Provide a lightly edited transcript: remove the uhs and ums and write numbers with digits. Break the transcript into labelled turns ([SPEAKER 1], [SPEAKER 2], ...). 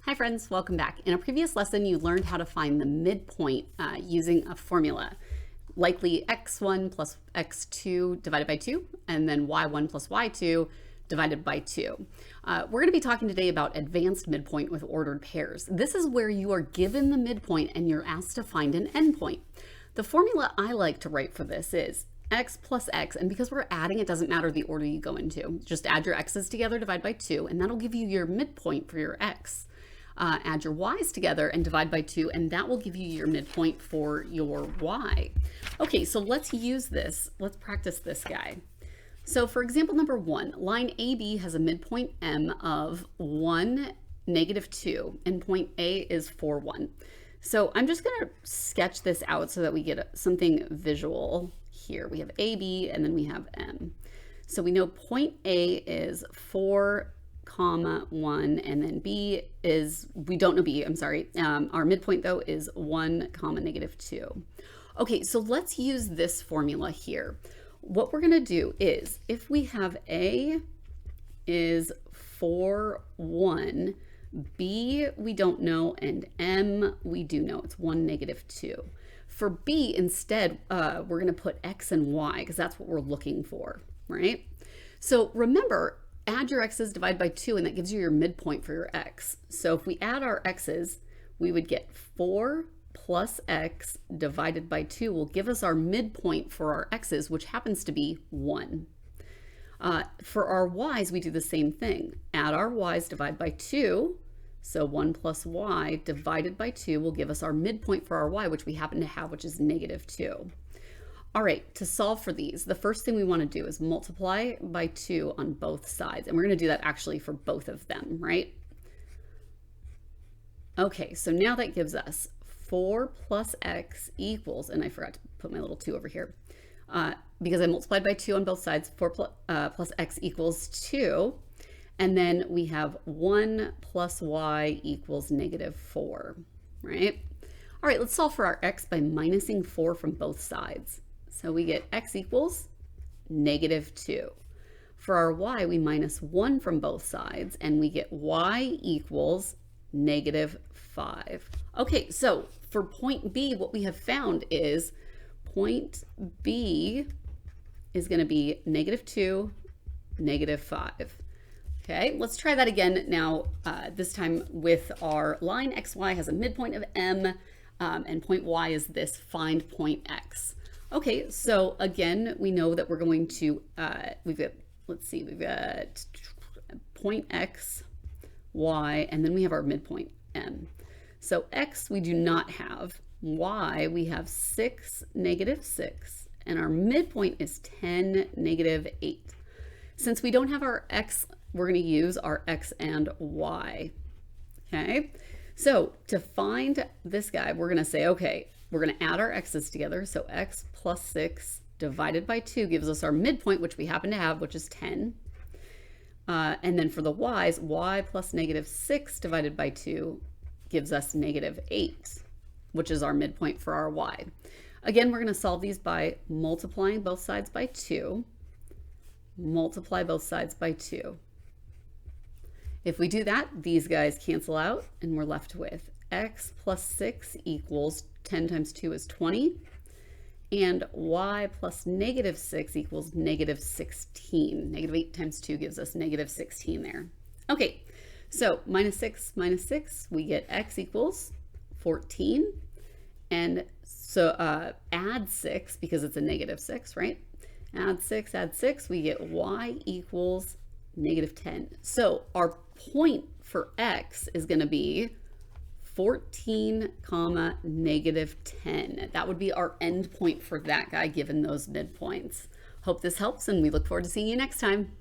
[SPEAKER 1] Hi friends, welcome back. In a previous lesson, you learned how to find the midpoint using a formula, likely x1 plus x2 divided by 2, and then y1 plus y2 divided by 2. We're going to be talking today about advanced midpoint with ordered pairs. This is where you are given the midpoint and you're asked to find an endpoint. The formula I like to write for this is x plus x, and because we're adding, it doesn't matter the order you go into. Just add your x's together, divide by 2, and that'll give you your midpoint for your x. Add your y's together and divide by 2, and that will give you your midpoint for your y. Okay, so let's use this. Let's practice this guy. So for example number 1, line AB has a midpoint M of 1, -2, and point A is 4, 1. So I'm just going to sketch this out so that we get something visual here. We have AB and then we have M. So we know point A is 4, 1, and then B is, we don't know B, I'm sorry. Our midpoint though is 1, -2. Okay, so let's use this formula here. What we're gonna do is, if we have A is 4, 1, B we don't know, and M we do know, it's 1, -2. For B instead, we're gonna put X and Y because that's what we're looking for, right? So remember, add your x's, divide by 2, and that gives you your midpoint for your x. So if we add our x's, we would get 4 plus x divided by 2 will give us our midpoint for our x's, which happens to be 1. For our y's, we do the same thing. Add our y's, divide by 2. So 1 plus y divided by 2 will give us our midpoint for our y, which we happen to have, which is -2. All right, to solve for these, the first thing we want to do is multiply by 2 on both sides. And we're going to do that actually for both of them, right? Okay, so now that gives us 4 plus x equals, and I forgot to put my little 2 over here, because I multiplied by 2 on both sides, 4 plus x equals 2. And then we have 1 plus y equals -4, right? All right, let's solve for our x by minusing 4 from both sides. So we get x equals -2. For our y, we minus 1 from both sides, and we get y equals -5. Okay, so for point B, what we have found is point B is going to be -2, -5. Okay, let's try that again now, this time with our line xy has a midpoint of M, and point y is this, find point x. Okay, so again, we know that we're going to, we've got point x, y, and then we have our midpoint M. So x we do not have, y we have 6, -6, and our midpoint is 10, -8. Since we don't have our x, we're going to use our x and y. Okay, so to find this guy, we're going to say, okay, we're going to add our x's together. So x plus 6 divided by 2 gives us our midpoint, which we happen to have, which is 10. And then for the y's, y plus -6 divided by 2 gives us -8, which is our midpoint for our y. Again, we're going to solve these by multiplying both sides by 2. Multiply both sides by 2. If we do that, these guys cancel out, and we're left with x plus 6 equals 10 times 2 is 20, and y plus -6 equals -16. -8 times 2 gives us -16 there. Okay, so -6, we get x equals 14, and so add 6 because it's a -6, right? Add 6, we get y equals -10. So our point for x is going to be 14, -10. That would be our end point for that guy given those midpoints. Hope this helps, and we look forward to seeing you next time.